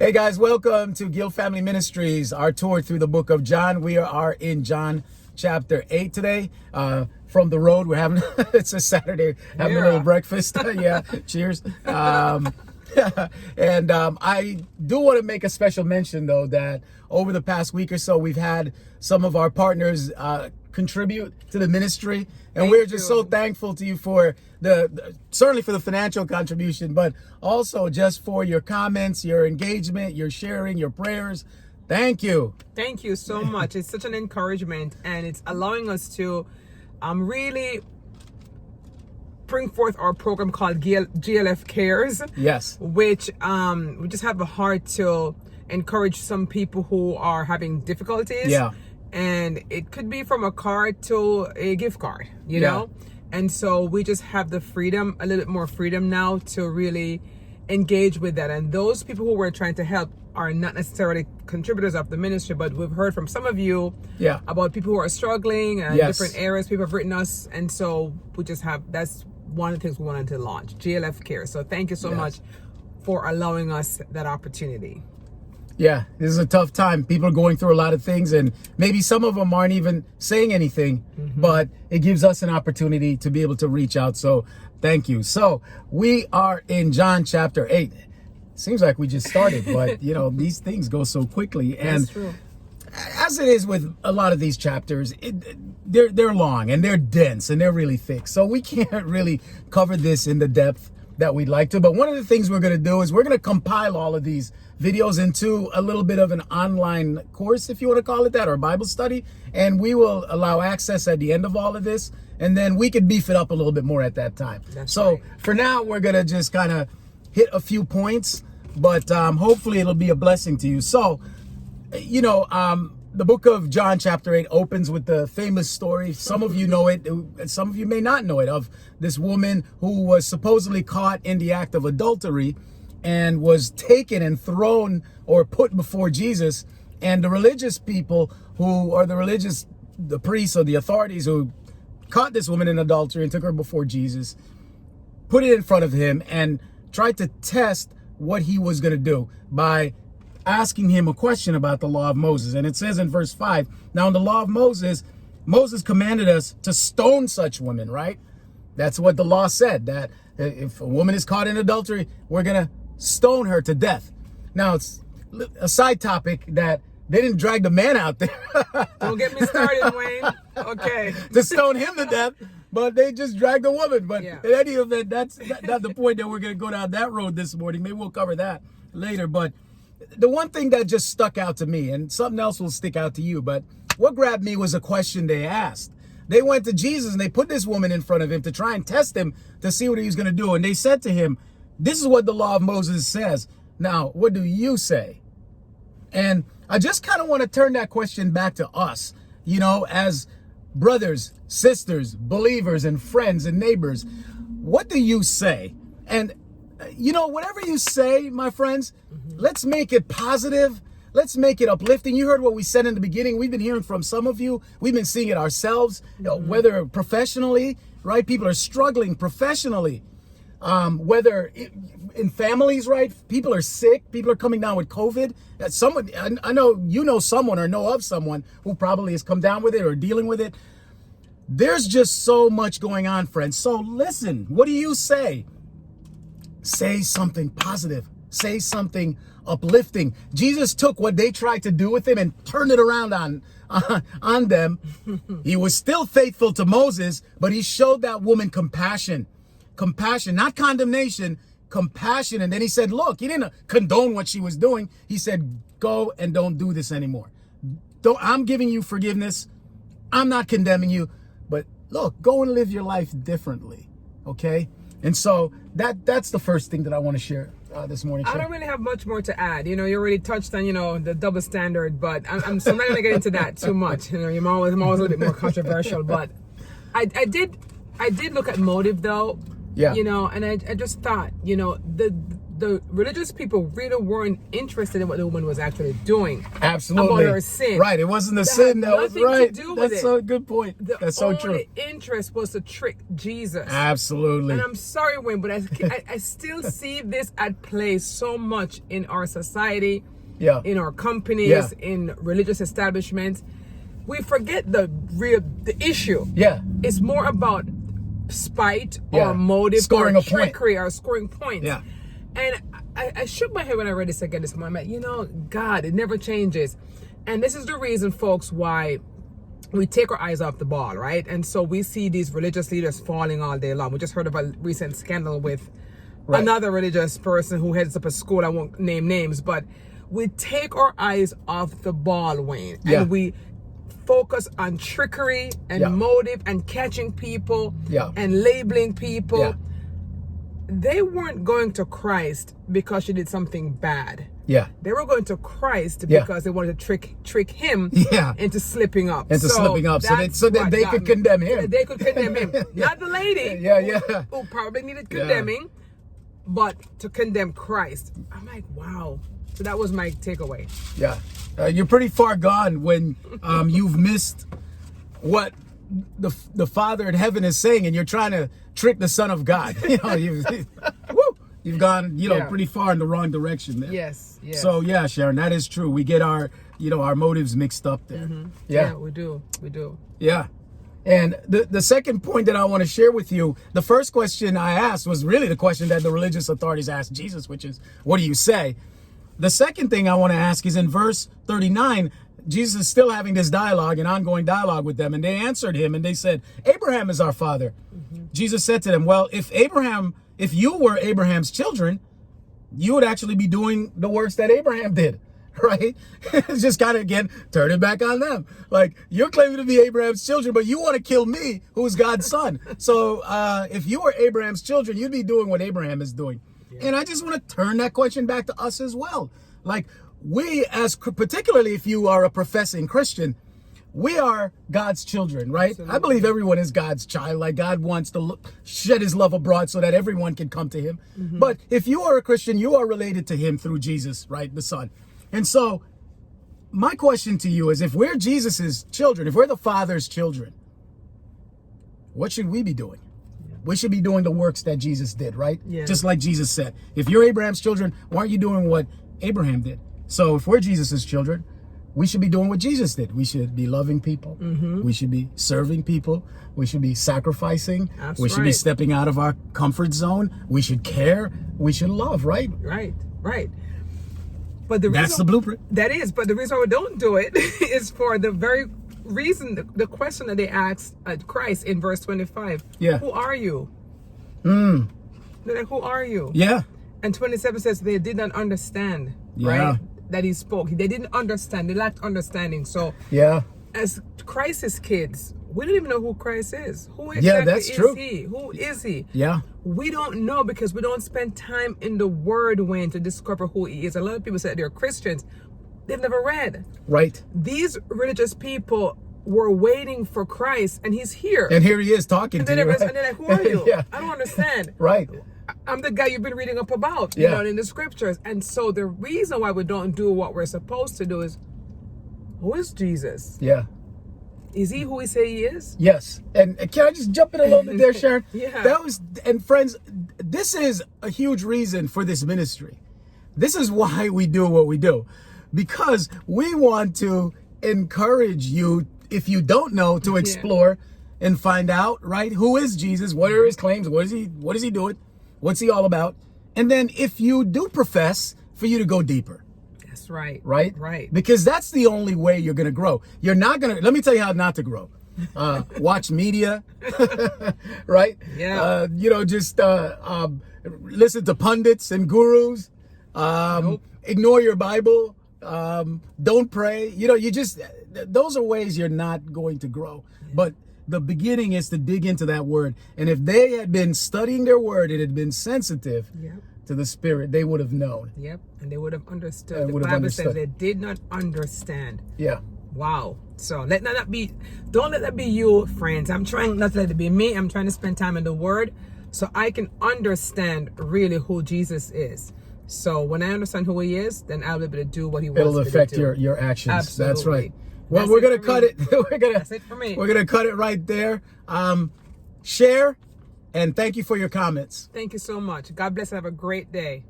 Hey guys, welcome to Gill Family Ministries, our tour through the book of John. We are in John chapter 8 today. From the road, we're having, it's a Saturday, having a little breakfast. Yeah, cheers. I do want to make a special mention though that over the past week or so, we've had some of our partners contribute to the ministry. And we're just so thankful to you for certainly for the financial contribution, but also just for your comments, your engagement, your sharing, your prayers. Thank you. Thank you so much. It's such an encouragement, and it's allowing us to really bring forth our program called GLF Cares. Yes. Which we just have a heart to encourage some people who are having difficulties. Yeah. And it could be from a card to a gift card, you know? And so we just have the freedom, a little bit more freedom now to really engage with that. And those people who we're trying to help are not necessarily contributors of the ministry, but we've heard from some of you about people who are struggling in different areas. People have written us. And so we just have, that's one of the things we wanted to launch, GLF Care. So thank you so much for allowing us that opportunity. Yeah, this is a tough time. People are going through a lot of things, and maybe some of them aren't even saying anything, but it gives us an opportunity to be able to reach out. So thank you. So we are in John chapter 8. Seems like we just started, but you know, these things go so quickly. And that's true. As it is with a lot of these chapters, they're long and they're dense and they're really thick. So we can't really cover this in the depth that we'd like to. But one of the things we're going to do is we're going to compile all of these videos into a little bit of an online course, if you want to call it that, or Bible study. And we will allow access at the end of all of this. And then we could beef it up a little bit more at that time. So for now, we're going to just kind of hit a few points, but hopefully it'll be a blessing to you. So, you know, the book of John chapter 8 opens with the famous story. Some of you know it, some of you may not know it, of this woman who was supposedly caught in the act of adultery and was taken and thrown or put before Jesus. And the religious people the priests or the authorities who caught this woman in adultery and took her before Jesus, put it in front of him and tried to test what he was going to do by asking him a question about the law of Moses. And it says in verse 5, now in the law of Moses commanded us to stone such women, right? That's what the law said, that if a woman is caught in adultery, we're going to stone her to death. Now, it's a side topic that they didn't drag the man out there. Don't get me started, Wayne. Okay. To stone him to death, but they just dragged the woman. But in any event, that's not the point that we're going to go down that road this morning. Maybe we'll cover that later. But the one thing that just stuck out to me, and something else will stick out to you, but what grabbed me was a question they asked. They went to Jesus and they put this woman in front of him to try and test him to see what he was going to do. And they said to him, this is what the law of Moses says. Now, what do you say? And I just kind of want to turn that question back to us, you know, as brothers, sisters, believers, and friends and neighbors. What do you say? And, you know, whatever you say, my friends, let's make it positive. Let's make it uplifting. You heard what we said in the beginning. We've been hearing from some of you. We've been seeing it ourselves, you know, whether professionally, right? People are struggling professionally. Whether in families, right? People are sick. People are coming down with COVID. Someone, I know you know someone or know of someone who probably has come down with it or dealing with it. There's just so much going on, friends. So listen, what do you say? Say something positive. Say something uplifting. Jesus took what they tried to do with him and turned it around on them. He was still faithful to Moses, but he showed that woman compassion. Compassion, not condemnation, compassion. And then he said, look, he didn't condone what she was doing. He said, go and don't do this anymore. I'm giving you forgiveness. I'm not condemning you, but look, go and live your life differently. Okay. And so that's the first thing that I want to share this morning. I don't really have much more to add. You know, you already touched on, you know, the double standard, but I'm not going to get into that too much. You know, I'm always a little bit more controversial, but I did look at motive though. Yeah. You know, and I just thought, you know, the religious people really weren't interested in what the woman was actually doing. Absolutely. About her sin. Right. It wasn't the sin that was right. That's a good point. That's so true. The only interest was to trick Jesus. Absolutely. And I'm sorry, Wayne, but I still see this at play so much in our society, in our companies, in religious establishments. We forget the issue. Yeah. It's more about spite or motive, scoring or a trickery point. or scoring points. Yeah. And I shook my head when I read this again this morning. God, it never changes. And this is the reason, folks, why we take our eyes off the ball, right? And so we see these religious leaders falling all day long. We just heard of a recent scandal with another religious person who heads up a school. I won't name names, but we take our eyes off the ball, Wayne. And we focus on trickery and motive and catching people and labeling people. They weren't going to Christ because she did something bad. They were going to Christ because they wanted to trick him into slipping up. So that they could condemn him. They could condemn him. Not the lady who probably needed condemning, but to condemn Christ. I'm like, wow. So that was my takeaway. You're pretty far gone when you've missed what the Father in heaven is saying, and you're trying to trick the Son of God. You've gone, pretty far in the wrong direction there. Yes. So Sharon, that is true. We get our motives mixed up there. Yeah, we do. Yeah. And the second point that I want to share with you, the first question I asked was really the question that the religious authorities asked Jesus, which is, what do you say? The second thing I want to ask is in verse 39, Jesus is still having this dialogue, an ongoing dialogue with them. And they answered him and they said, Abraham is our father. Jesus said to them, well, if you were Abraham's children, you would actually be doing the works that Abraham did, right? It's just kind of, again, turn it back on them. Like, you're claiming to be Abraham's children, but you want to kill me, who's God's son. So if you were Abraham's children, you'd be doing what Abraham is doing. And I just want to turn that question back to us as well. Like, we, particularly if you are a professing Christian, we are God's children, right? Absolutely. I believe everyone is God's child. Like, God wants to shed his love abroad so that everyone can come to him. But if you are a Christian, you are related to him through Jesus, right? The Son. And so my question to you is, if we're Jesus's children, if we're the Father's children, what should we be doing? We should be doing the works that Jesus did, right? Just like Jesus said, if you're Abraham's children, why aren't you doing what Abraham did? So if we're Jesus's children, we should be doing what Jesus did. We should be loving people. We should be serving people. We should be sacrificing. We should be stepping out of our comfort zone. We should care. We should love, right? Right. But that's the blueprint. That is. But the reason why we don't do it is for the very reason, the question that they asked Christ in verse 25. Who are you? They're like, who are you? And 27 says they did not understand, right? That he spoke. They didn't understand. They lacked understanding. So as Christ's kids, we don't even know who Christ is. Who exactly is he? Who is he? We don't know because we don't spend time in the Word, Wayne, to discover who he is. A lot of people say they're Christians. They've never read. Right. These religious people were waiting for Christ, and he's here. And here he is talking to you. And they're like, who are you? I don't understand. Right. I'm the guy you've been reading up about, you know, in the scriptures. And so the reason why we don't do what we're supposed to do is, who is Jesus? Is he who he say he is? Yes. And can I just jump in a little bit there, Sharon? And friends, this is a huge reason for this ministry. This is why we do what we do. Because we want to encourage you, if you don't know, to explore and find out, right? Who is Jesus? What are his claims? What is he doing? What's he all about? And then if you do profess, for you to go deeper. That's right. Right? Because that's the only way you're going to grow. You're not going to, let me tell you how not to grow. Watch media, right? Just listen to pundits and gurus. Ignore your Bible. Don't pray. Those are ways you're not going to grow. But the beginning is to dig into that word. And if they had been studying their word, it had been sensitive to the Spirit, they would have known. And they would have understood. The Bible says they did not understand. Wow. So don't let that be you, friends. I'm trying not to let it be me. I'm trying to spend time in the word so I can understand really who Jesus is. So when I understand who he is, then I'll be able to do what he wants It'll me to affect do. your actions. Absolutely. That's right. Well, That's we're it gonna for cut me. it. That's it for me. We're gonna cut it right there. Share, and thank you for your comments. Thank you so much. God bless. Have a great day.